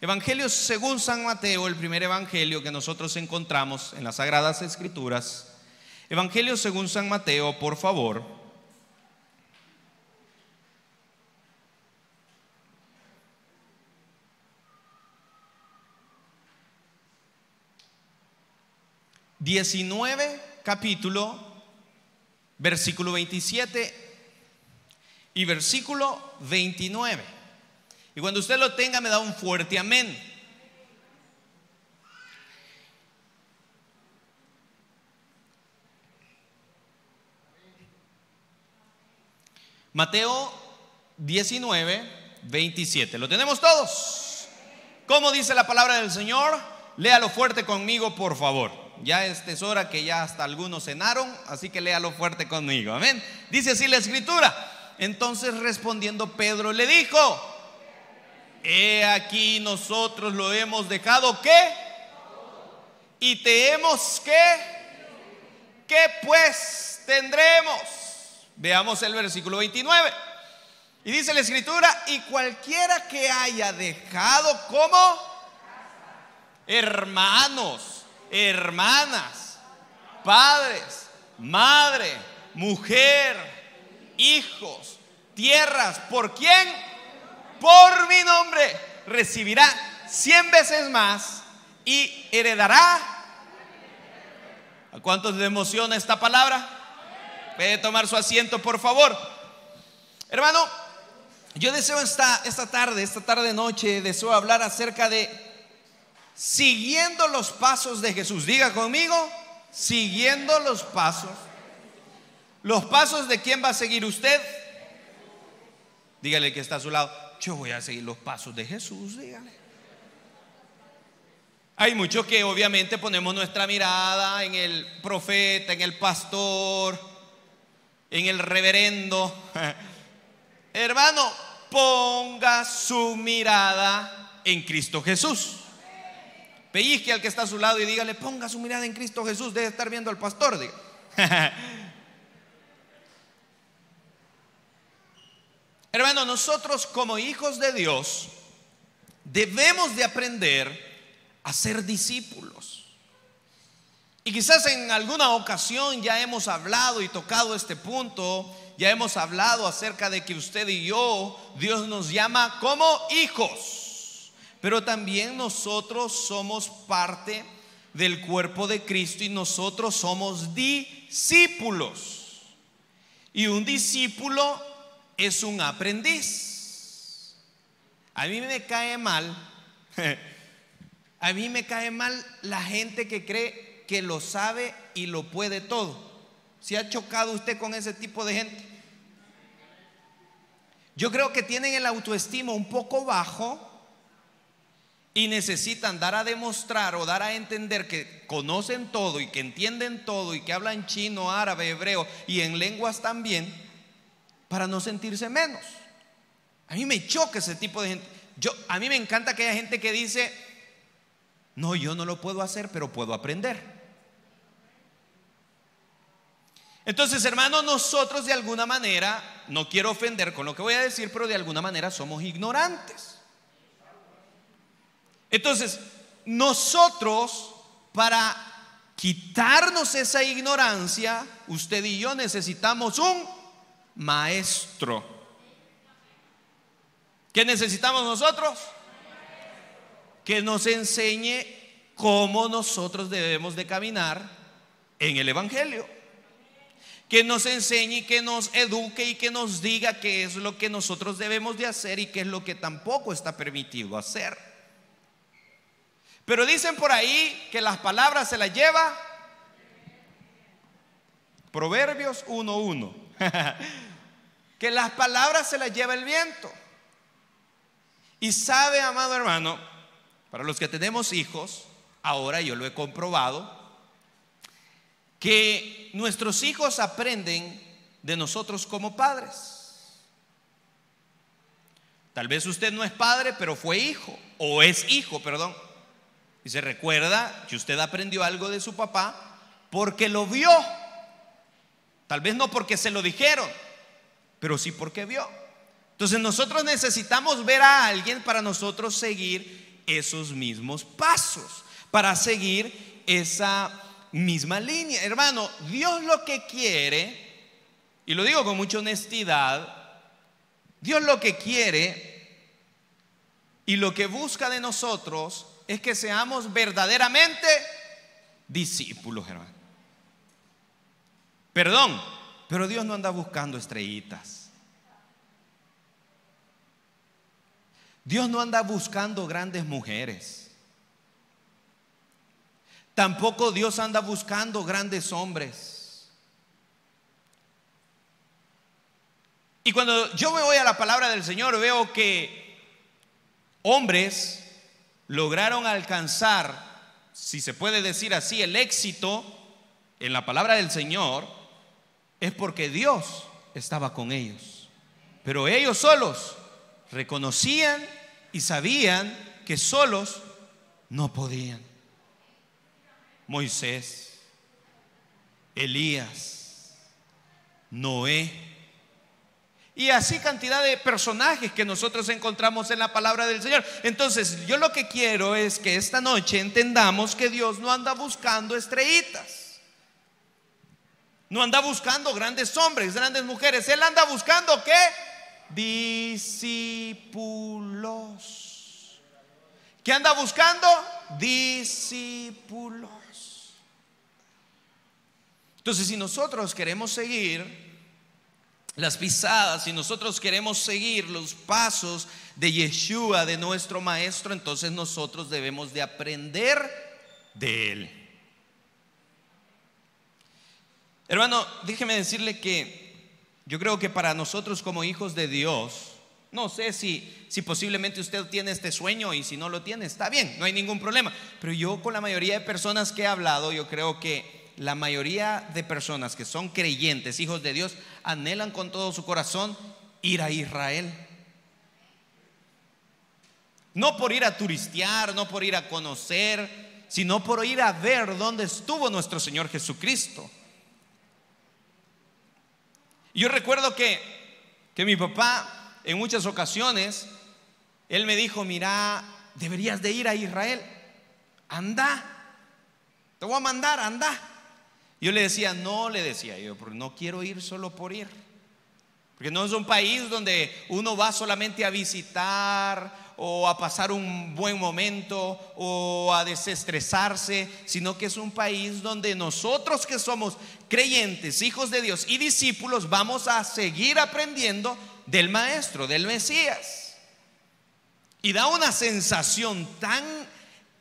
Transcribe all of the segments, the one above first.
Evangelio según San Mateo, el primer evangelio que nosotros encontramos en las Sagradas Escrituras. Evangelio según San Mateo, por favor. Capítulo, versículo 27 y versículo 29. Y cuando usted lo tenga, me da un fuerte amén. Mateo 19, 27. ¿Lo tenemos todos? ¿Cómo dice la palabra del Señor? Léalo fuerte conmigo, por favor. Ya es hora que ya hasta algunos cenaron, así que léalo fuerte conmigo. Amén. Dice así la escritura. Entonces respondiendo Pedro le dijo: he aquí nosotros lo hemos dejado, ¿qué? Y te hemos, ¿qué pues tendremos? Veamos el versículo 29. Y dice la escritura: y cualquiera que haya dejado como hermanos, hermanas, padres, madre, mujer, hijos, tierras, ¿por quién? Por mi nombre, recibirá 100 veces más y heredará. ¿A cuántos les emociona esta palabra? Puede tomar su asiento, por favor. Hermano, yo deseo esta tarde noche, deseo hablar acerca de siguiendo los pasos de Jesús. Diga conmigo: siguiendo los pasos. ¿Los pasos de quién va a seguir usted? Dígale que está a su lado: yo voy a seguir los pasos de Jesús. Dígale. Hay muchos que obviamente ponemos nuestra mirada en el profeta, en el pastor, en el reverendo. Hermano, ponga su mirada en Cristo Jesús. Pellizque al que está a su lado y dígale: ponga su mirada en Cristo Jesús. Debe estar viendo al pastor. Hermano, nosotros como hijos de Dios debemos de aprender a ser discípulos. Y quizás en alguna ocasión ya hemos hablado y tocado este punto. Ya hemos hablado acerca de que usted y yo, Dios nos llama como hijos, pero también nosotros somos parte del cuerpo de Cristo y nosotros somos discípulos. Y un discípulo es un aprendiz. A mí me cae mal la gente que cree que lo sabe y lo puede todo. ¿Se ha chocado usted con ese tipo de gente? Yo creo que tienen el autoestima un poco bajo y necesitan dar a demostrar o dar a entender que conocen todo y que entienden todo y que hablan chino, árabe, hebreo y en lenguas también, para no sentirse menos. A mí me choca ese tipo de gente. A mí me encanta que haya gente que dice: no, yo no lo puedo hacer, pero puedo aprender. Entonces, hermano, nosotros de alguna manera, no quiero ofender con lo que voy a decir, pero de alguna manera somos ignorantes. Entonces, nosotros, para quitarnos esa ignorancia, usted y yo necesitamos un maestro. ¿Qué necesitamos nosotros? Que nos enseñe cómo nosotros debemos de caminar en el Evangelio. Que nos enseñe, que nos eduque y que nos diga qué es lo que nosotros debemos de hacer y qué es lo que tampoco está permitido hacer. Pero dicen por ahí que las palabras se las lleva Proverbios 1:1. Que las palabras se las lleva el viento. Y sabe, amado hermano, para los que tenemos hijos, ahora yo lo he comprobado, que nuestros hijos aprenden de nosotros como padres. Tal vez usted no es padre, pero fue hijo, o es hijo, perdón. Y se recuerda que usted aprendió algo de su papá porque lo vio. Tal vez no porque se lo dijeron, pero sí porque vio. Entonces nosotros necesitamos ver a alguien para nosotros seguir esos mismos pasos, para seguir esa misma línea. Hermano, Dios lo que quiere, y lo digo con mucha honestidad, Dios lo que quiere y lo que busca de nosotros es que seamos verdaderamente discípulos, hermano. Perdón, pero Dios no anda buscando estrellitas. Dios no anda buscando grandes mujeres. Tampoco Dios anda buscando grandes hombres. Y cuando yo me voy a la palabra del Señor, veo que hombres lograron alcanzar, si se puede decir así, el éxito en la palabra del Señor, es porque Dios estaba con ellos. Pero ellos solos reconocían y sabían que solos no podían. Moisés, Elías, Noé, y así cantidad de personajes que nosotros encontramos en la palabra del Señor. Entonces yo lo que quiero es que esta noche entendamos que Dios no anda buscando estrellitas, no anda buscando grandes hombres, grandes mujeres. Él anda buscando ¿qué? Discípulos. ¿Qué anda buscando? Discípulos. Entonces, si nosotros queremos seguir las pisadas, si nosotros queremos seguir los pasos de Yeshua, de nuestro Maestro, entonces nosotros debemos de aprender de Él. Hermano, déjeme decirle que yo creo que para nosotros como hijos de Dios, no sé si posiblemente usted tiene este sueño, y si no lo tiene, está bien, no hay ningún problema. Pero yo, con la mayoría de personas que he hablado, yo creo que la mayoría de personas que son creyentes, hijos de Dios, anhelan con todo su corazón ir a Israel. No por ir a turistear, no por ir a conocer, sino por ir a ver dónde estuvo nuestro Señor Jesucristo. Yo recuerdo que mi papá, en muchas ocasiones, él me dijo: mira, deberías de ir a Israel, anda, te voy a mandar, anda. Yo le decía, no, le decía yo, porque no quiero ir solo por ir, porque no es un país donde uno va solamente a visitar o a pasar un buen momento o a desestresarse, sino que es un país donde nosotros, que somos creyentes, hijos de Dios y discípulos, vamos a seguir aprendiendo del Maestro, del Mesías. Y da una sensación tan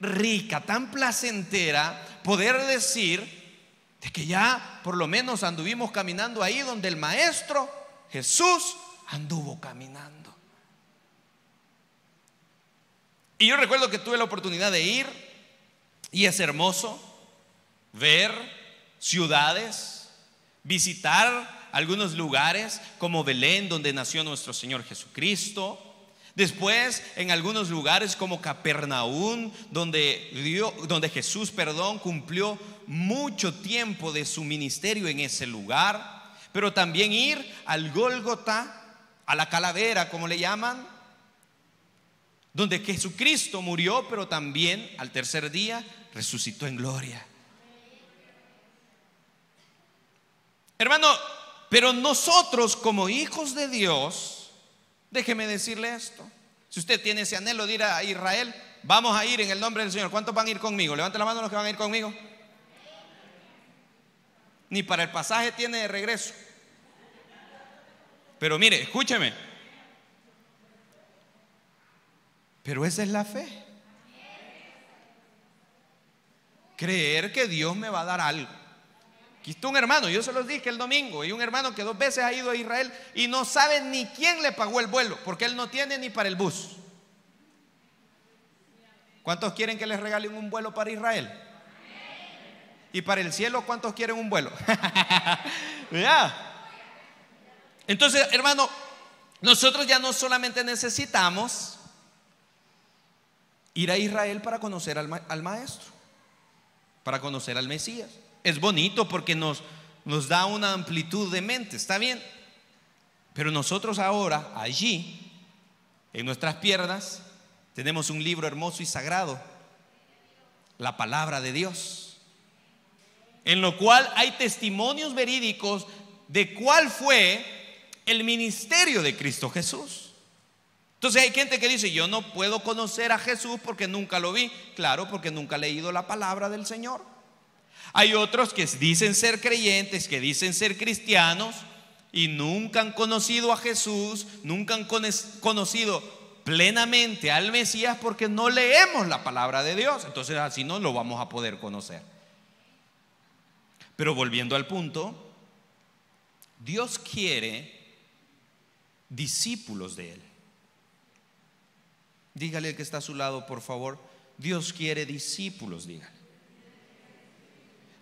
rica, tan placentera, poder decir de que ya por lo menos anduvimos caminando ahí donde el Maestro Jesús anduvo caminando. Y yo recuerdo que tuve la oportunidad de ir, y es hermoso ver ciudades, visitar algunos lugares como Belén, donde nació nuestro Señor Jesucristo. Después en algunos lugares como Capernaum, donde Jesús, cumplió mucho tiempo de su ministerio en ese lugar. Pero también ir al Gólgota, a la calavera, como le llaman, donde Jesucristo murió, pero también al tercer día resucitó en gloria. Hermano, pero nosotros como hijos de Dios, déjeme decirle esto: si usted tiene ese anhelo de ir a Israel, vamos a ir en el nombre del Señor. ¿Cuántos van a ir conmigo? Levante la mano los que van a ir conmigo. Ni para el pasaje tiene de regreso. Pero mire, escúcheme, pero esa es la fe. Creer que Dios me va a dar algo. Aquí está un hermano, yo se los dije el domingo, y un hermano que 2 veces ha ido a Israel y no sabe ni quién le pagó el vuelo, porque él no tiene ni para el bus. ¿Cuántos quieren que les regalen un vuelo para Israel? Y para el cielo, ¿cuántos quieren un vuelo? Ya. Entonces, hermano, nosotros ya no solamente necesitamos ir a Israel para conocer al Maestro, para conocer al Mesías. Es bonito porque nos da una amplitud de mente, está bien. Pero nosotros ahora, allí, en nuestras piernas, Tenemos un libro hermoso y sagrado, la palabra de Dios, en lo cual hay testimonios verídicos de cuál fue el ministerio de Cristo Jesús. Entonces hay gente que dice: yo no puedo conocer a Jesús porque nunca lo vi. Claro, porque nunca ha leído la palabra del Señor. Hay otros que dicen ser creyentes, que dicen ser cristianos y nunca han conocido a Jesús, nunca han conocido plenamente al Mesías porque no leemos la palabra de Dios. Entonces así no lo vamos a poder conocer. Pero volviendo al punto, Dios quiere discípulos de Él. Dígale al que está a su lado, por favor: Dios quiere discípulos, dígale.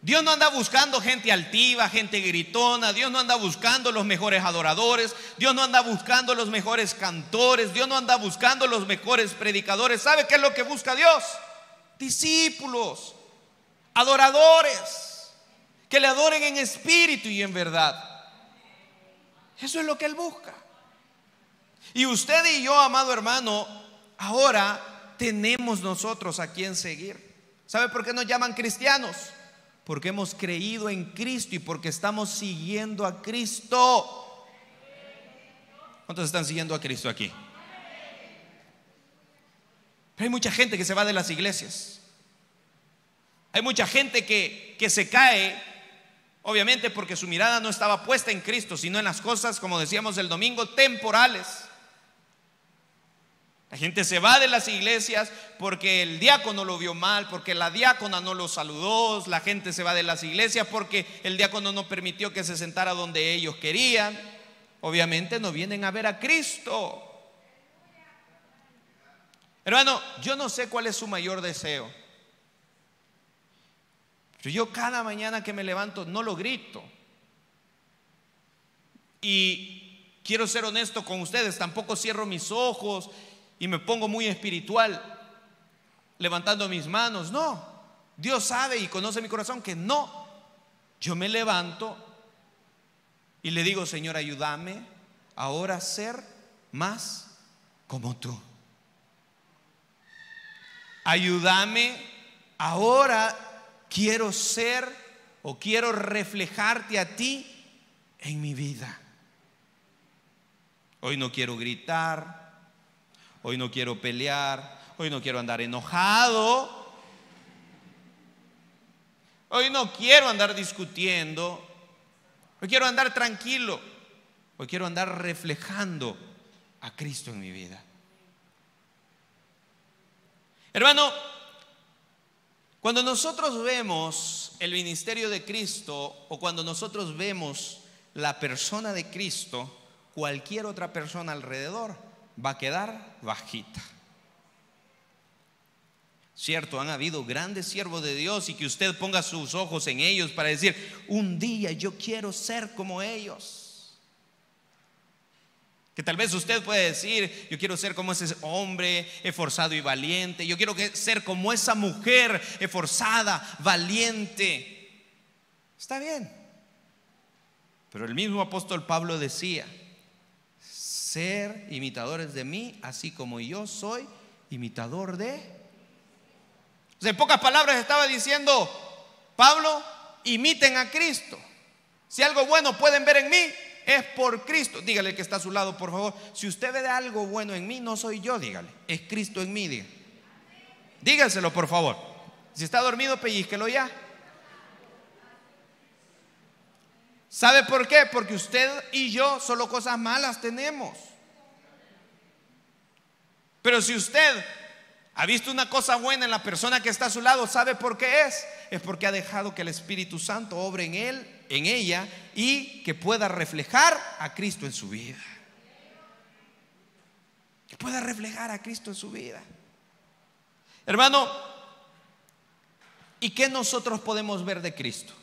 Dios no anda buscando gente altiva, gente gritona. Dios no anda buscando los mejores adoradores. Dios no anda buscando los mejores cantores. Dios no anda buscando los mejores predicadores. ¿Sabe qué es lo que busca Dios? Discípulos, adoradores, que le adoren en espíritu y en verdad. Eso es lo que Él busca. Y usted y yo, amado hermano, ahora tenemos nosotros a quien seguir. ¿Sabe por qué nos llaman cristianos? Porque hemos creído en Cristo y porque estamos siguiendo a Cristo. ¿Cuántos están siguiendo a Cristo aquí? Pero hay mucha gente que se va de las iglesias. Hay mucha gente que se cae, obviamente porque su mirada no estaba puesta en Cristo, sino en las cosas, como decíamos el domingo, temporales. La gente se va de las iglesias porque el diácono lo vio mal, porque la diácona no lo saludó. La gente se va de las iglesias porque el diácono no permitió que se sentara donde ellos querían. Obviamente no vienen a ver a Cristo. Hermano, yo no sé cuál es su mayor deseo, pero yo cada mañana que me levanto no lo grito. Y quiero ser honesto con ustedes, tampoco cierro mis ojos y me pongo muy espiritual levantando mis manos. No, Dios sabe y conoce mi corazón que no. Yo me levanto y le digo: Señor, ayúdame ahora a ser más como tú. Ayúdame ahora, quiero ser o quiero reflejarte a ti en mi vida. Hoy no quiero gritar. Hoy no quiero pelear. Hoy no quiero andar enojado. Hoy no quiero andar discutiendo. Hoy quiero andar tranquilo. Hoy quiero andar reflejando a Cristo en mi vida. Hermano, cuando nosotros vemos el ministerio de Cristo o cuando nosotros vemos la persona de Cristo, cualquier otra persona alrededor va a quedar bajita. Cierto, han habido grandes siervos de Dios y que usted ponga sus ojos en ellos para decir: un día yo quiero ser como ellos. Que tal vez usted puede decir: yo quiero ser como ese hombre esforzado y valiente. Yo quiero ser como esa mujer esforzada, valiente. Está bien. Pero el mismo apóstol Pablo decía: ser imitadores de mí, así como yo soy imitador de. O sea, en pocas palabras estaba diciendo Pablo: imiten a Cristo. Si algo bueno pueden ver en mí, es por Cristo. Dígale al que está a su lado, por favor: si usted ve algo bueno en mí, no soy yo, dígale, es Cristo en mí, dígale. Dígaselo, por favor. Si está dormido, pellizquelo ya. ¿Sabe por qué? Porque usted y yo solo cosas malas tenemos. Pero si usted ha visto una cosa buena en la persona que está a su lado, ¿sabe por qué es? Es porque ha dejado que el Espíritu Santo obre en él, en ella, y que pueda reflejar a Cristo en su vida. Que pueda reflejar a Cristo en su vida. Hermano, ¿y qué nosotros podemos ver de Cristo?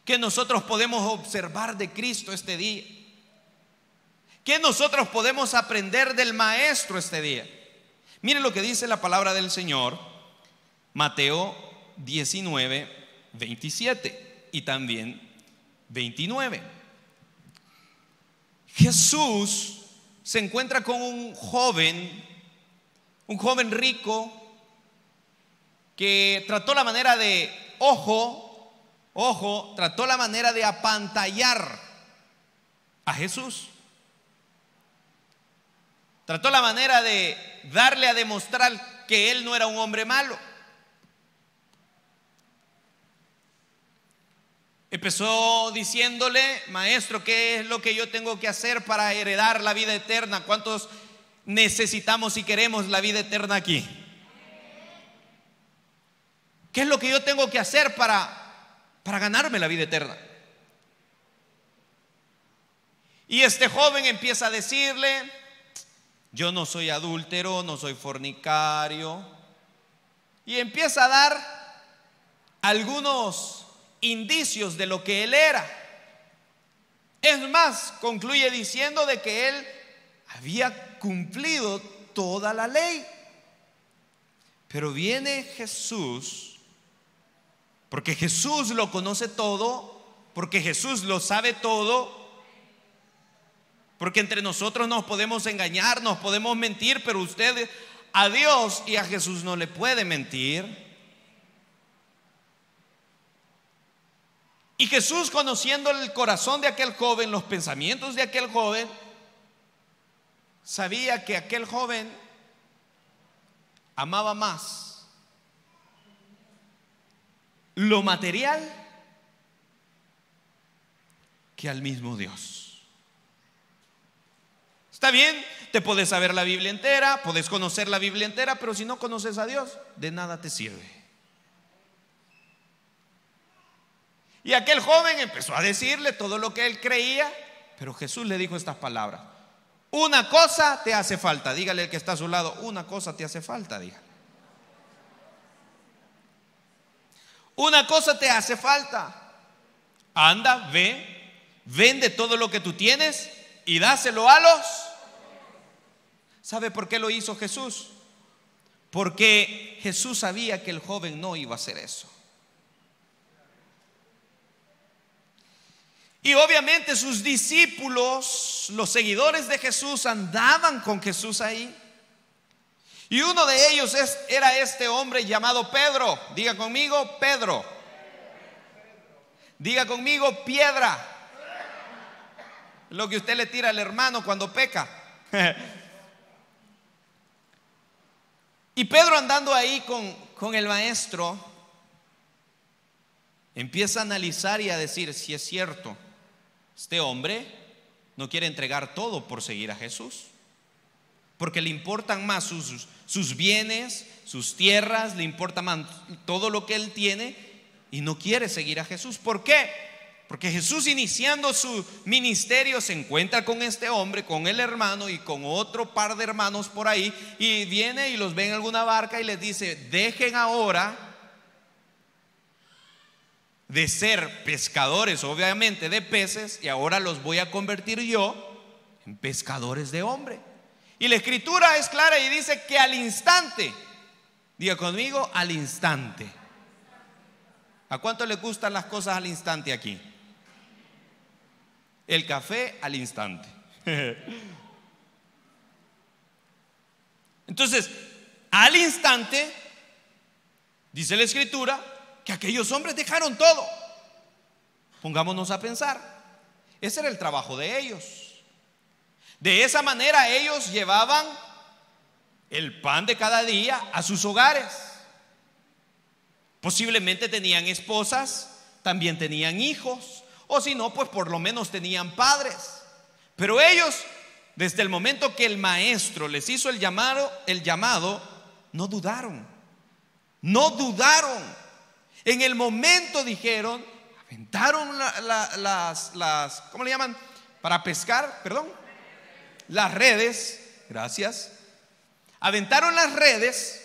¿Qué nosotros podemos observar de Cristo este día? ¿Qué nosotros podemos aprender del Maestro este día? Miren lo que dice la palabra del Señor, Mateo 19, 27 y también 29. Jesús se encuentra con un joven un joven rico que trató la manera de, trató la manera de apantallar a Jesús. Trató la manera de darle a demostrar que él no era un hombre malo. Empezó diciéndole: maestro, ¿qué es lo que yo tengo que hacer para heredar la vida eterna? ¿Cuántos necesitamos y queremos la vida eterna aquí? ¿Qué es lo que yo tengo que hacer para ganarme la vida eterna? Y este joven empieza a decirle: yo no soy adúltero, no soy fornicario. Y empieza a dar algunos indicios de lo que él era. Es más, concluye diciendo de que él había cumplido toda la ley. Pero viene Jesús, porque Jesús lo conoce todo, porque Jesús lo sabe todo. Porque entre nosotros nos podemos engañar, nos podemos mentir, pero usted a Dios y a Jesús no le puede mentir. Y Jesús, conociendo el corazón de aquel joven, los pensamientos de aquel joven, sabía que aquel joven amaba más lo material que al mismo Dios. Está bien, te puedes saber la Biblia entera, puedes conocer la Biblia entera, pero si no conoces a Dios, de nada te sirve. Y aquel joven empezó a decirle todo lo que él creía, pero Jesús le dijo estas palabras: una cosa te hace falta. Dígale al que está a su lado: una cosa te hace falta, dígale. Una cosa te hace falta. Anda, ve, vende todo lo que tú tienes y dáselo a los. ¿Sabe por qué lo hizo Jesús? Porque Jesús sabía que el joven no iba a hacer eso. Y obviamente sus discípulos, los seguidores de Jesús, andaban con Jesús ahí. Y uno de ellos era este hombre llamado Pedro. Diga conmigo: Pedro. Diga conmigo: piedra. Lo que usted le tira al hermano cuando peca. Y Pedro, andando ahí con el maestro, empieza a analizar y a decir: si es cierto, este hombre no quiere entregar todo por seguir a Jesús, porque le importan más sus bienes, sus tierras, le importa más todo lo que él tiene, y no quiere seguir a Jesús. ¿Por qué? Porque Jesús, iniciando su ministerio, se encuentra con este hombre, con el hermano y con otro par de hermanos por ahí, y viene y los ve en alguna barca y les dice: dejen ahora de ser pescadores, obviamente de peces, y ahora los voy a convertir yo en pescadores de hombre. Y la escritura es clara y dice que al instante, diga conmigo: al instante. ¿A cuánto le gustan las cosas al instante aquí? El café al instante. Entonces, al instante, dice la escritura, que aquellos hombres dejaron todo. Pongámonos a pensar, ese era el trabajo de ellos. De esa manera ellos llevaban el pan de cada día a sus hogares. Posiblemente tenían esposas, también tenían hijos, o si no, pues por lo menos tenían padres. Pero ellos, desde el momento que el maestro les hizo el llamado, no dudaron. No dudaron. En el momento dijeron, aventaron las ¿cómo le llaman? Para pescar, perdón. Las redes, gracias. Aventaron las redes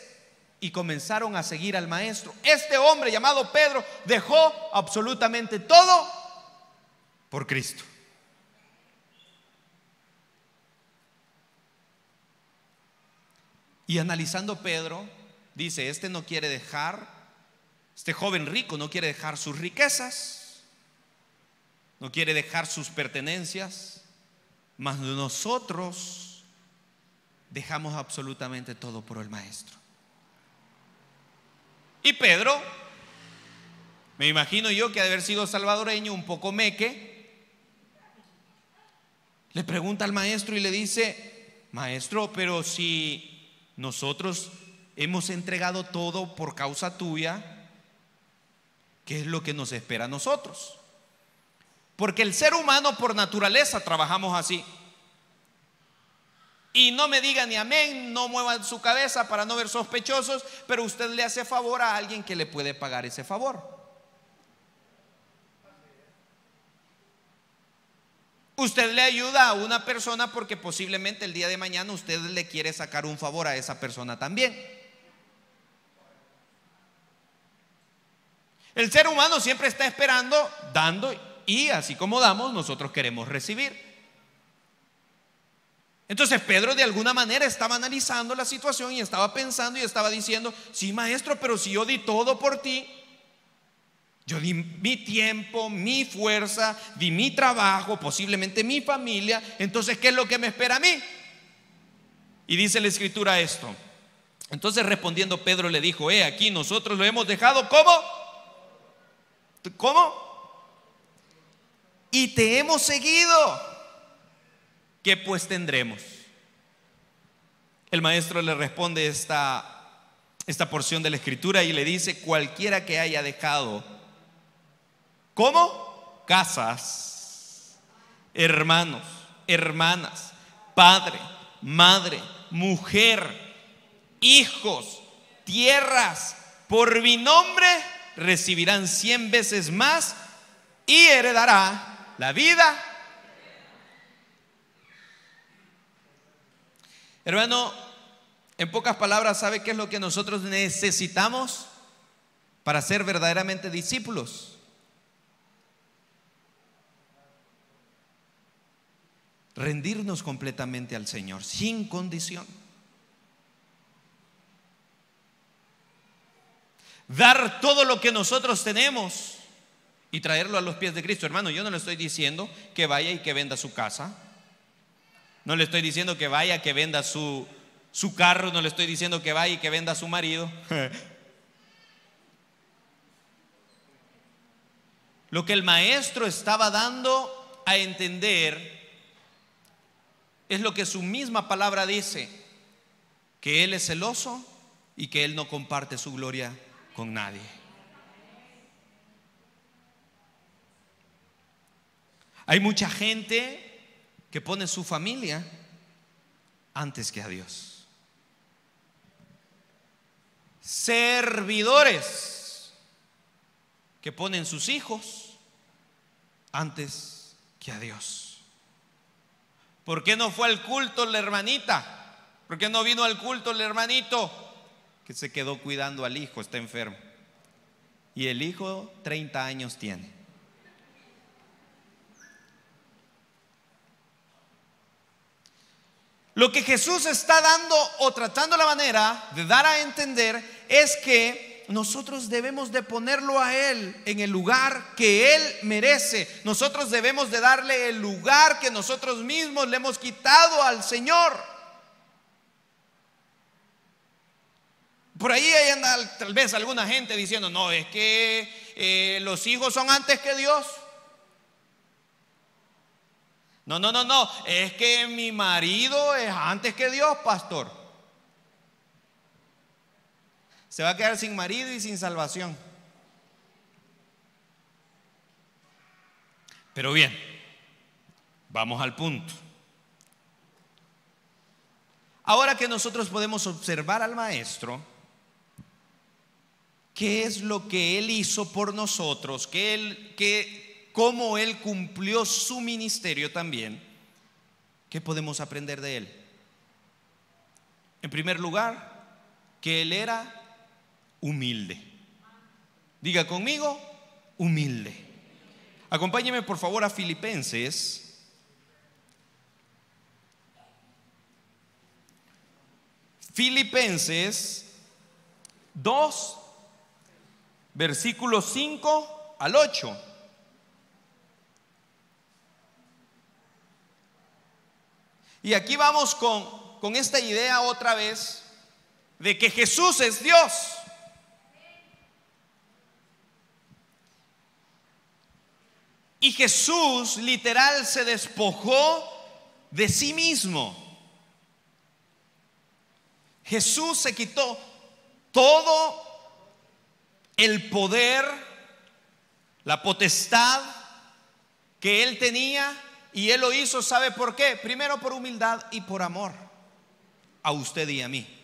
y comenzaron a seguir al maestro. Este hombre llamado Pedro dejó absolutamente todo por Cristo. Y analizando Pedro, dice: este joven rico no quiere dejar sus riquezas, no quiere dejar sus pertenencias, mas nosotros dejamos absolutamente todo por el Maestro. Y Pedro, me imagino yo que ha de haber sido salvadoreño, un poco meque, le pregunta al Maestro y le dice: Maestro, pero si nosotros hemos entregado todo por causa tuya, ¿qué es lo que nos espera a nosotros? Porque el ser humano por naturaleza trabajamos así. Y no me diga ni amén, no muevan su cabeza para no ver sospechosos, pero usted le hace favor a alguien que le puede pagar ese favor. Usted le ayuda a una persona porque posiblemente el día de mañana usted le quiere sacar un favor a esa persona también. El ser humano siempre está esperando, dando, y así como damos, nosotros queremos recibir. Entonces Pedro de alguna manera estaba analizando la situación y estaba pensando y estaba diciendo: sí, Maestro, pero si yo di todo por ti, yo di mi tiempo, mi fuerza, di mi trabajo, posiblemente mi familia, entonces ¿qué es lo que me espera a mí? Y dice la Escritura esto: entonces respondiendo Pedro le dijo: aquí nosotros lo hemos dejado ¿cómo? Y te hemos seguido. ¿Qué pues tendremos? El Maestro le responde esta porción de la Escritura y le dice: cualquiera que haya dejado, ¿cómo? Casas, hermanos, hermanas, padre, madre, mujer, hijos, tierras, por mi nombre, recibirán 100 veces más y heredará la vida. Hermano, en pocas palabras, ¿sabe qué es lo que nosotros necesitamos para ser verdaderamente discípulos? Rendirnos completamente al Señor, sin condición. Dar todo lo que nosotros tenemos y traerlo a los pies de Cristo. Hermano, yo no le estoy diciendo que vaya y que venda su casa. No le estoy diciendo que vaya, que venda su carro. No le estoy diciendo que vaya y que venda a su marido. Lo que el Maestro estaba dando a entender es lo que su misma palabra dice: que Él es celoso y que Él no comparte su gloria con nadie. Hay mucha gente que pone su familia antes que a Dios. Servidores que ponen sus hijos antes que a Dios. ¿Por qué no fue al culto la hermanita? ¿Por qué no vino al culto el hermanito que se quedó cuidando al hijo? Está enfermo. Y el hijo 30 años tiene. Lo que Jesús está dando o tratando la manera de dar a entender es que nosotros debemos de ponerlo a Él en el lugar que Él merece. Nosotros debemos de darle el lugar que nosotros mismos le hemos quitado al Señor. Por ahí anda tal vez alguna gente diciendo: no, es que los hijos son antes que Dios. No, es que mi marido es antes que Dios, pastor. Se va a quedar sin marido y sin salvación. Pero bien, vamos al punto. Ahora que nosotros podemos observar al Maestro, ¿qué es lo que Él hizo por nosotros? Cómo Él cumplió su ministerio también. ¿Qué podemos aprender de Él? En primer lugar, que Él era humilde. Diga conmigo: humilde. Acompáñeme por favor a Filipenses. Filipenses 2, versículos 5 al 8. Y aquí vamos con con esta idea otra vez de que Jesús es Dios. Y Jesús literal se despojó de sí mismo. Jesús se quitó todo el poder, la potestad que él tenía, y él lo hizo, ¿sabe por qué? Primero por humildad y por amor a usted y a mí.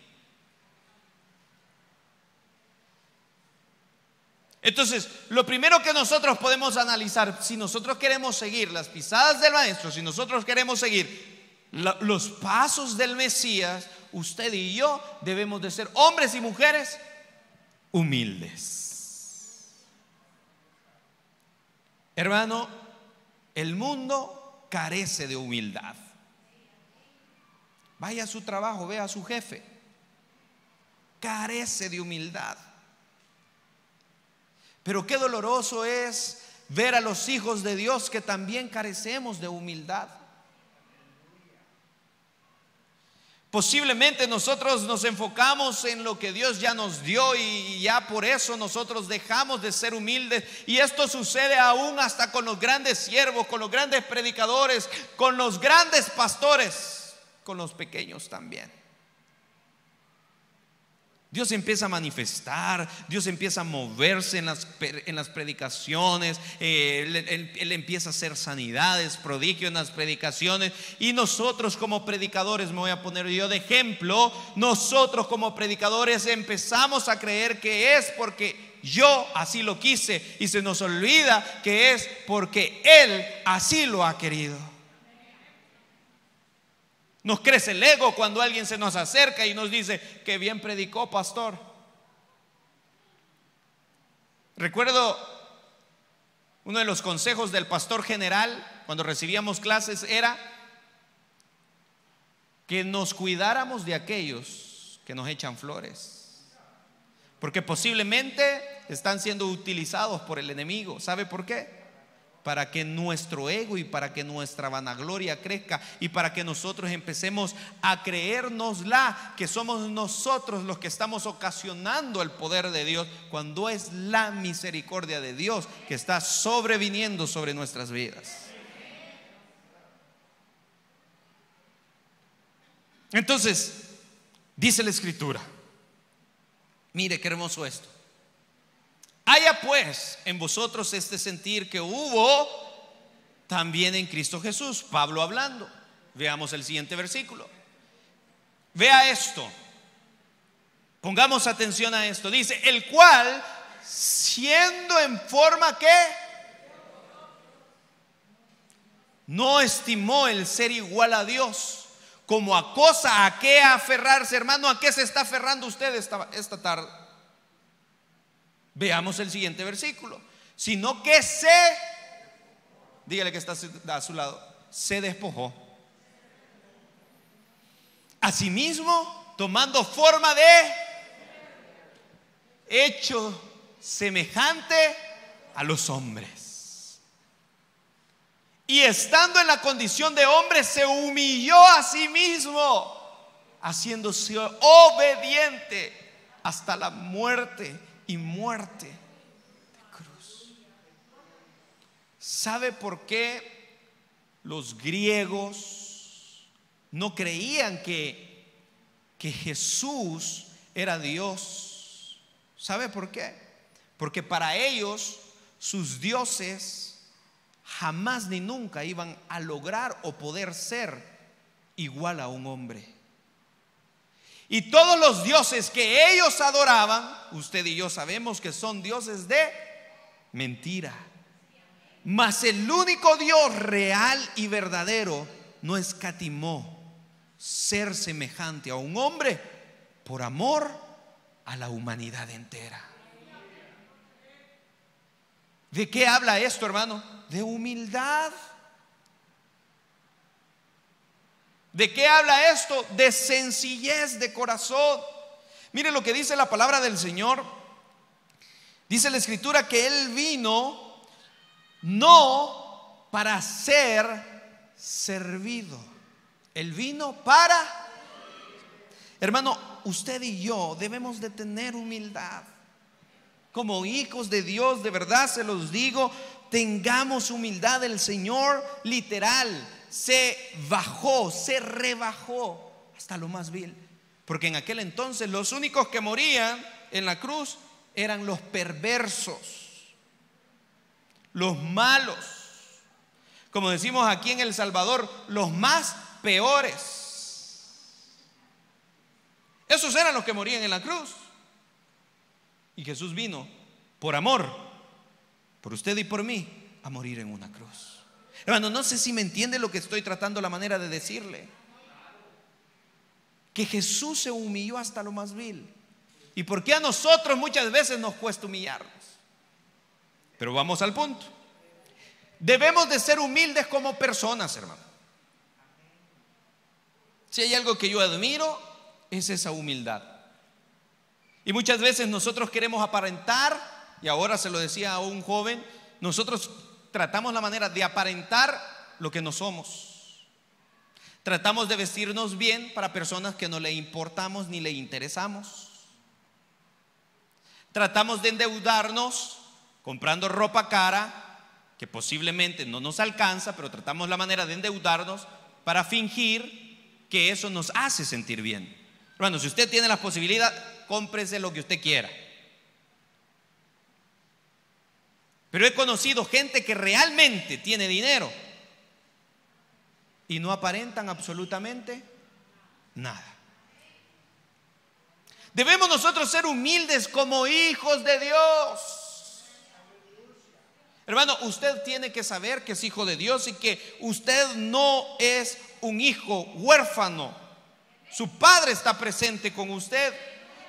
Entonces, lo primero que nosotros podemos analizar, si nosotros queremos seguir las pisadas del Maestro, si nosotros queremos seguir los pasos del Mesías, usted y yo debemos de ser hombres y mujeres humildes. Hermano, el mundo carece de humildad. Vaya a su trabajo, vea a su jefe, carece de humildad. Pero qué doloroso es ver a los hijos de Dios que también carecemos de humildad. Posiblemente nosotros nos enfocamos en lo que Dios ya nos dio y ya por eso nosotros dejamos de ser humildes. Y esto sucede aún hasta con los grandes siervos, con los grandes predicadores, con los grandes pastores, con los pequeños también. Dios empieza a manifestar, Dios empieza a moverse en las predicaciones, él empieza a hacer sanidades, prodigios en las predicaciones. Y nosotros como predicadores, me voy a poner yo de ejemplo, nosotros como predicadores empezamos a creer que es porque yo así lo quise, y se nos olvida que es porque Él así lo ha querido. Nos crece el ego cuando alguien se nos acerca y nos dice: qué bien predicó, pastor. Recuerdo uno de los consejos del pastor general cuando recibíamos clases era que nos cuidáramos de aquellos que nos echan flores, porque posiblemente están siendo utilizados por el enemigo. ¿Sabe por qué? Para que nuestro ego y para que nuestra vanagloria crezca, y para que nosotros empecemos a creérnosla que somos nosotros los que estamos ocasionando el poder de Dios, cuando es la misericordia de Dios que está sobreviniendo sobre nuestras vidas. Entonces, dice la Escritura, mire qué hermoso esto: haya pues en vosotros este sentir que hubo también en Cristo Jesús. Pablo hablando. Veamos el siguiente versículo. Vea esto. Pongamos atención a esto. Dice: el cual, siendo en forma que no estimó el ser igual a Dios como a cosa a que aferrarse. Hermano, ¿a qué se está aferrando usted esta tarde? Veamos el siguiente versículo. Sino que dígale que está a su lado, se despojó asimismo, tomando forma de hecho semejante a los hombres, y estando en la condición de hombre, se humilló a sí mismo, haciéndose obediente hasta la muerte y muerte de cruz. ¿Sabe por qué los griegos no creían que Jesús era Dios? ¿Sabe por qué? Porque para ellos sus dioses jamás ni nunca iban a lograr o poder ser igual a un hombre. Y todos los dioses que ellos adoraban, usted y yo sabemos que son dioses de mentira. Mas el único Dios real y verdadero no escatimó ser semejante a un hombre por amor a la humanidad entera. ¿De qué habla esto, hermano? De humildad. ¿De qué habla esto? De sencillez de corazón. Mire lo que dice la palabra del Señor. Dice la Escritura que Él vino no para ser servido. Él vino para Hermano, usted y yo debemos de tener humildad. Como hijos de Dios, de verdad se los digo, tengamos humildad. El Señor literal se bajó, se rebajó hasta lo más vil. Porque en aquel entonces los únicos que morían en la cruz eran los perversos, los malos. Como decimos aquí en El Salvador, los más peores. Esos eran los que morían en la cruz. Y Jesús vino por amor, por usted y por mí, a morir en una cruz. Hermano, no sé si me entiende lo que estoy tratando, la manera de decirle. Que Jesús se humilló hasta lo más vil. ¿Y por qué a nosotros muchas veces nos cuesta humillarnos? Pero vamos al punto. Debemos de ser humildes como personas, hermano. Si hay algo que yo admiro, es esa humildad. Y muchas veces nosotros queremos aparentar, y ahora se lo decía a un joven, nosotros tratamos la manera de aparentar lo que no somos. Tratamos de vestirnos bien para personas que no le importamos ni le interesamos. Tratamos de endeudarnos comprando ropa cara que posiblemente no nos alcanza, pero tratamos la manera de endeudarnos para fingir que eso nos hace sentir bien. Hermano, si usted tiene la posibilidad, cómprese lo que usted quiera. Pero he conocido gente que realmente tiene dinero y no aparentan absolutamente nada. Debemos nosotros ser humildes como hijos de Dios. Hermano, usted tiene que saber que es hijo de Dios y que usted no es un hijo huérfano. Su padre está presente con usted.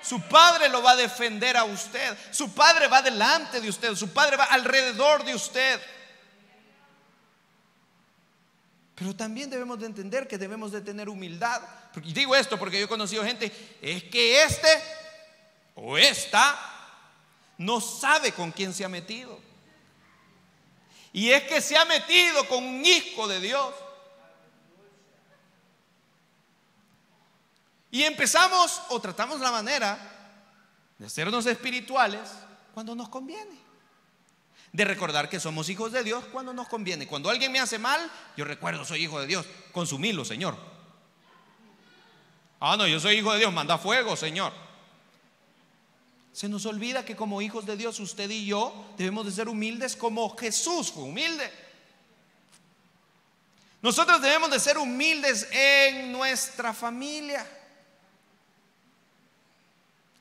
Su padre lo va a defender a usted. Su padre va delante de usted. Su padre va alrededor de usted. Pero también debemos de entender que debemos de tener humildad. Y digo esto porque yo he conocido gente, es que este o esta no sabe con quién se ha metido. Y es que se ha metido con un hijo de Dios. Y empezamos o tratamos la manera de hacernos espirituales cuando nos conviene. De recordar que somos hijos de Dios cuando nos conviene. Cuando alguien me hace mal, yo recuerdo, soy hijo de Dios. Consumilo, Señor. Ah, no, yo soy hijo de Dios, manda fuego, Señor. Se nos olvida que como hijos de Dios, usted y yo debemos de ser humildes como Jesús fue humilde. Nosotros debemos de ser humildes en nuestra familia.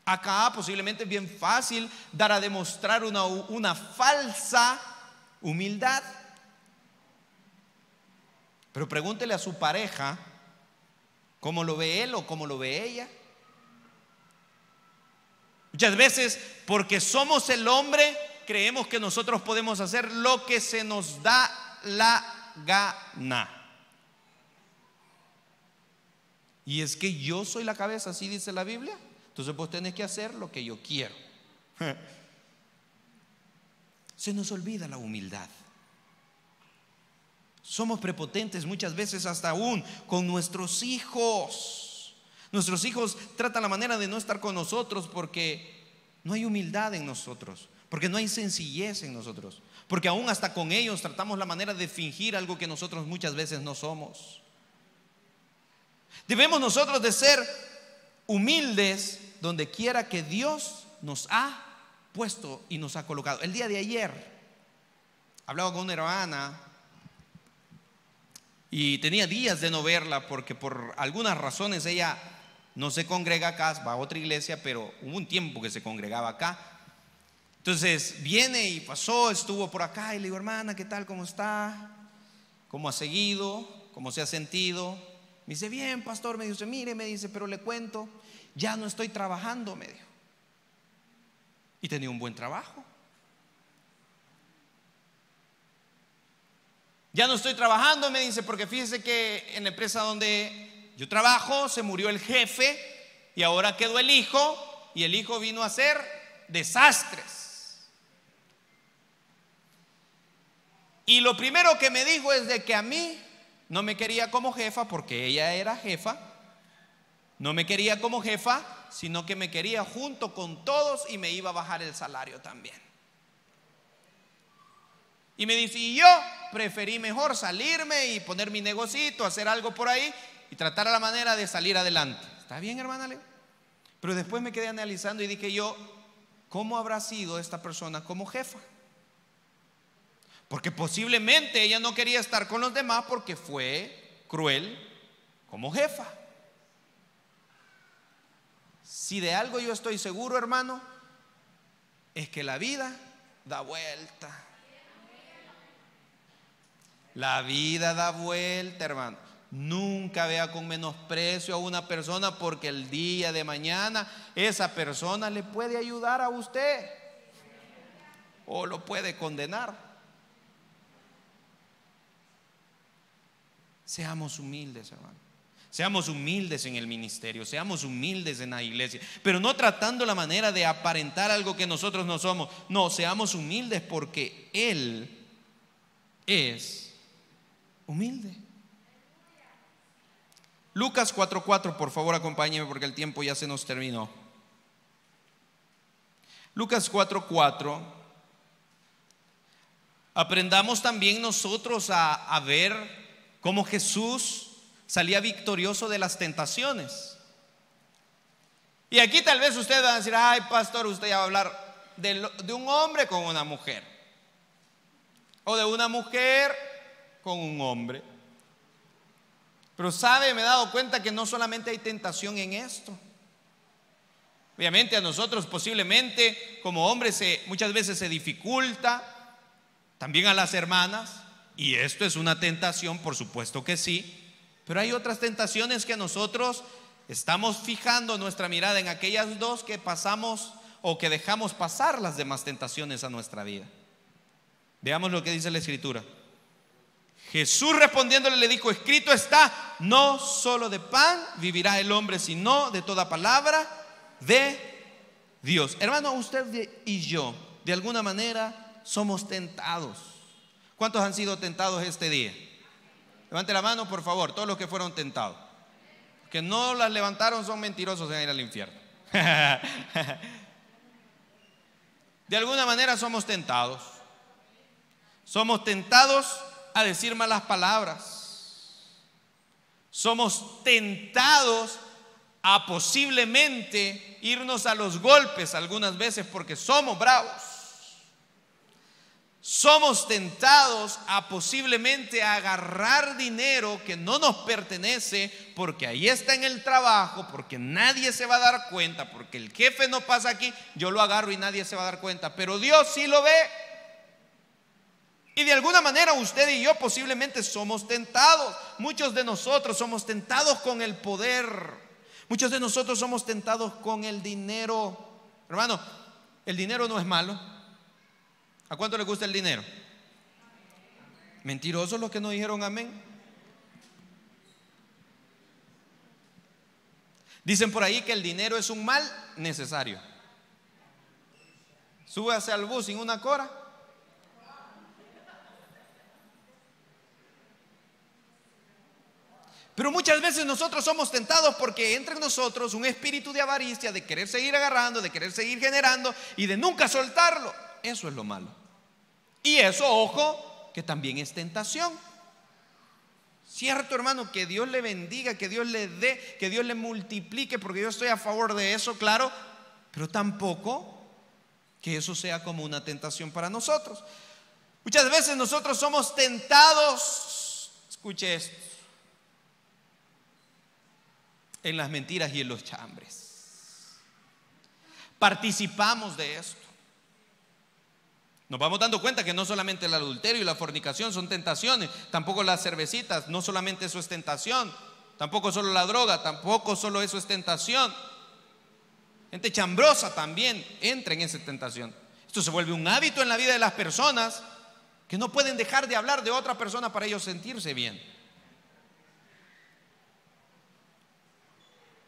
Acá posiblemente es bien fácil dar a demostrar una falsa humildad. Pero pregúntele a su pareja cómo lo ve él o cómo lo ve ella. Muchas veces, porque somos el hombre, creemos que nosotros podemos hacer lo que se nos da la gana. Y es que yo soy la cabeza, así dice la Biblia. Entonces vos tenés que hacer lo que yo quiero. Se nos olvida la humildad. Somos prepotentes muchas veces hasta aún con nuestros hijos. Nuestros hijos tratan la manera de no estar con nosotros porque no hay humildad en nosotros, porque no hay sencillez en nosotros, porque aún hasta con ellos tratamos la manera de fingir algo que nosotros muchas veces no somos. Debemos nosotros de ser humildes donde quiera que Dios nos ha puesto y nos ha colocado. El día de ayer hablaba con una hermana y tenía días de no verla porque por algunas razones ella no se congrega acá, va a otra iglesia, pero hubo un tiempo que se congregaba acá. Entonces viene y pasó, estuvo por acá y le digo, hermana, ¿qué tal? ¿Cómo está? ¿Cómo ha seguido? ¿Cómo se ha sentido? Me dice, bien, pastor. Me dice, mire, me dice, pero le cuento, ya no estoy trabajando, me dijo. Y tenía un buen trabajo. Ya no estoy trabajando, me dice, porque fíjese que en la empresa donde yo trabajo se murió el jefe y ahora quedó el hijo, y el hijo vino a hacer desastres. Y lo primero que me dijo es de que a mí no me quería como jefa porque ella era jefa No me quería como jefa, sino que me quería junto con todos y me iba a bajar el salario también. Y me dice, y yo preferí mejor salirme y poner mi negocito, hacer algo por ahí y tratar a la manera de salir adelante. ¿Está bien, hermana Leo? Pero después me quedé analizando y dije yo, ¿cómo habrá sido esta persona como jefa? Porque posiblemente ella no quería estar con los demás porque fue cruel como jefa. Si de algo yo estoy seguro, hermano, es que la vida da vuelta. La vida da vuelta, hermano. Nunca vea con menosprecio a una persona, porque el día de mañana esa persona le puede ayudar a usted o lo puede condenar. Seamos humildes, hermano. Seamos humildes en el ministerio, seamos humildes en la iglesia, pero no tratando la manera de aparentar algo que nosotros no somos. No, seamos humildes porque Él es humilde. Lucas 4:4, por favor, acompáñeme porque el tiempo ya se nos terminó. Lucas 4:4. Aprendamos también nosotros a ver cómo Jesús salía victorioso de las tentaciones. Y aquí tal vez usted va a decir, ay, pastor, usted ya va a hablar de un hombre con una mujer, o de una mujer con un hombre. Pero sabe, me he dado cuenta que no solamente hay tentación en esto. Obviamente a nosotros posiblemente como hombres muchas veces se dificulta, también a las hermanas, y esto es una tentación, por supuesto que sí. Pero hay otras tentaciones que nosotros estamos fijando nuestra mirada en aquellas dos que pasamos o que dejamos pasar las demás tentaciones a nuestra vida. Veamos lo que dice la Escritura. Jesús respondiéndole le dijo, escrito está, no solo de pan vivirá el hombre, sino de toda palabra de Dios. Hermano, usted y yo de alguna manera somos tentados. ¿Cuántos han sido tentados este día? Levante la mano, por favor, todos los que fueron tentados. Que no las levantaron son mentirosos, se van a ir al infierno. De alguna manera somos tentados. Somos tentados a decir malas palabras. Somos tentados a posiblemente irnos a los golpes algunas veces porque somos bravos. Somos tentados a posiblemente agarrar dinero que no nos pertenece porque ahí está en el trabajo, porque nadie se va a dar cuenta, porque el jefe no pasa aquí, yo lo agarro y nadie se va a dar cuenta, pero Dios sí lo ve. Y de alguna manera usted y yo posiblemente somos tentados. Muchos de nosotros somos tentados con el poder. Muchos de nosotros somos tentados con el dinero. Hermano, el dinero no es malo. ¿A cuánto le gusta el dinero? Mentirosos los que no dijeron amén. Dicen por ahí que el dinero es un mal necesario. Súbase al bus sin una cora. Pero muchas veces nosotros somos tentados porque entra en nosotros un espíritu de avaricia, de querer seguir agarrando, de querer seguir generando y de nunca soltarlo. Eso es lo malo. Y eso, ojo, que también es tentación. Cierto, hermano, que Dios le bendiga, que Dios le dé, que Dios le multiplique, porque yo estoy a favor de eso, claro, pero tampoco que eso sea como una tentación para nosotros. Muchas veces nosotros somos tentados, escuche esto, en las mentiras y en los chambres. Participamos de esto. Nos vamos dando cuenta que no solamente el adulterio y la fornicación son tentaciones, tampoco las cervecitas, no solamente eso es tentación, tampoco solo la droga, tampoco solo eso es tentación. Gente chambrosa también entra en esa tentación. Esto se vuelve un hábito en la vida de las personas que no pueden dejar de hablar de otra persona para ellos sentirse bien.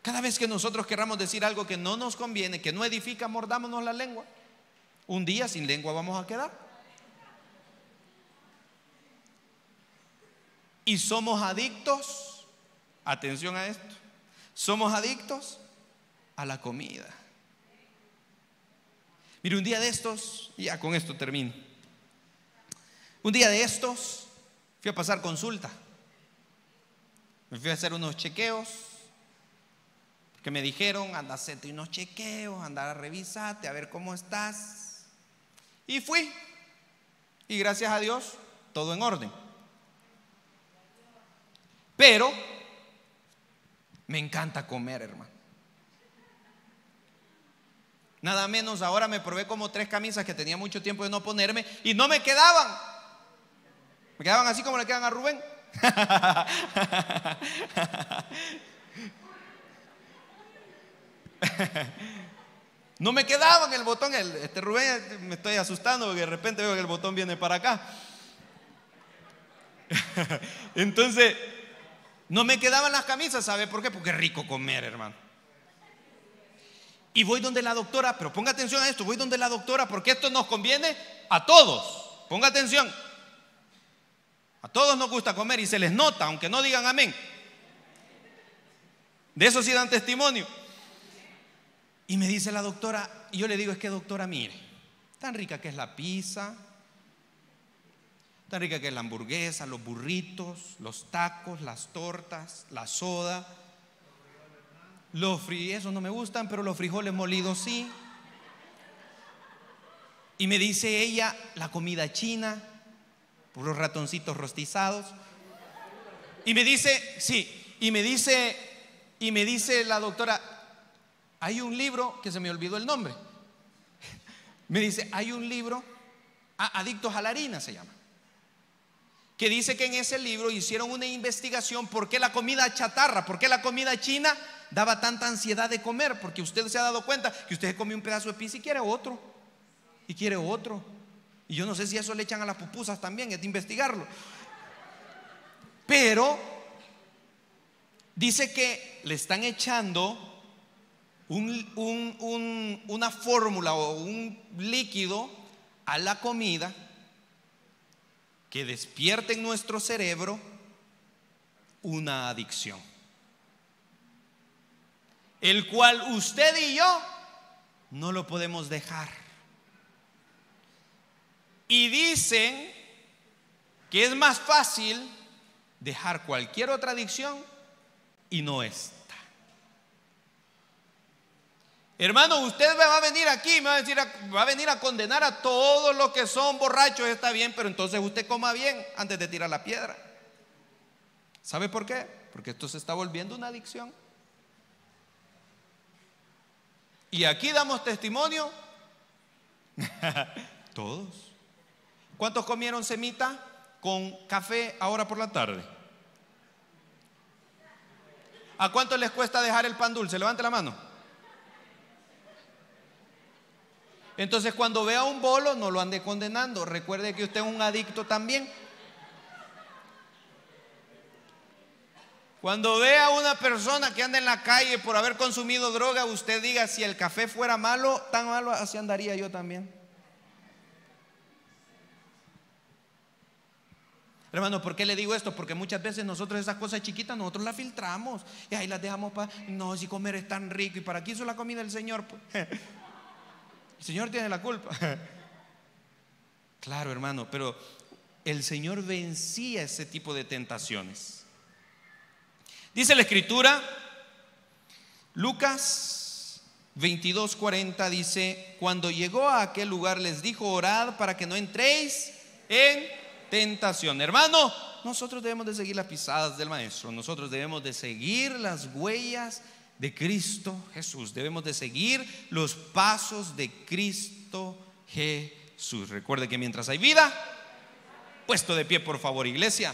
Cada vez que nosotros querramos decir algo que no nos conviene, que no edifica, mordámonos la lengua. Un día sin lengua vamos a quedar. Y somos adictos, atención a esto, Somos adictos a la comida. Mire, un día de estos, y ya con esto termino. Un día de estos fui a pasar consulta. Me fui a hacer unos chequeos, porque me dijeron: anda a hacerte unos chequeos, anda a revisarte, a ver cómo estás. Y fui, y gracias a Dios, todo en orden. Pero me encanta comer, hermano. Nada menos, ahora me probé como 3 camisas que tenía mucho tiempo de no ponerme y no me quedaban. Me quedaban así como le quedan a Rubén. No me quedaban el botón. Rubén, me estoy asustando porque de repente veo que el botón viene para acá. Entonces, no me quedaban las camisas. ¿Sabe por qué? Porque es rico comer, hermano. Y voy donde la doctora, pero ponga atención a esto, voy donde la doctora porque esto nos conviene a todos. Ponga atención. A todos nos gusta comer y se les nota, aunque no digan amén. De eso sí dan testimonio. Y me dice la doctora, y yo le digo: es que doctora, mire, tan rica que es la pizza, tan rica que es la hamburguesa, los burritos, los tacos, las tortas, la soda. Esos no me gustan, pero los frijoles molidos sí. Y me dice ella: la comida china, puros ratoncitos rostizados. Y me dice, sí, y me dice la doctora: hay un libro que se me olvidó el nombre. Me dice: hay un libro, Adictos a la harina se llama, que dice que en ese libro hicieron una investigación por qué la comida chatarra, por qué la comida china daba tanta ansiedad de comer. Porque usted se ha dado cuenta que usted come un pedazo de pizza y quiere otro, y quiere otro. Y yo no sé si eso le echan a las pupusas también, es de investigarlo. Pero dice que le están echando una fórmula o un líquido a la comida que despierte en nuestro cerebro una adicción, el cual usted y yo no lo podemos dejar. Y dicen que es más fácil dejar cualquier otra adicción y no esta. Hermano, usted va a venir aquí y va a venir a condenar a todos los que son borrachos. Está bien, pero entonces usted coma bien antes de tirar la piedra. ¿Sabe por qué? Porque esto se está volviendo una adicción. Y aquí damos testimonio. Todos. ¿Cuántos comieron semita con café ahora por la tarde? ¿A cuánto les cuesta dejar el pan dulce? Levante la mano. Entonces, cuando vea un bolo, no lo ande condenando. Recuerde que usted es un adicto también. Cuando vea a una persona que anda en la calle por haber consumido droga, usted diga: si el café fuera malo, tan malo, así andaría yo también. Hermano, ¿por qué le digo esto? Porque muchas veces nosotros esas cosas chiquitas nosotros las filtramos y ahí las dejamos para: no, si comer es tan rico, y para qué hizo la comida del Señor. El Señor tiene la culpa. Claro, hermano, pero el Señor vencía ese tipo de tentaciones. Dice la Escritura, Lucas 22:40, dice: cuando llegó a aquel lugar les dijo: orad para que no entréis en tentación. Hermano, nosotros debemos de seguir las pisadas del Maestro. Nosotros debemos de seguir las huellas de Cristo Jesús. Debemos de seguir los pasos de Cristo Jesús. Recuerde que mientras hay vida, puesto de pie, por favor, iglesia.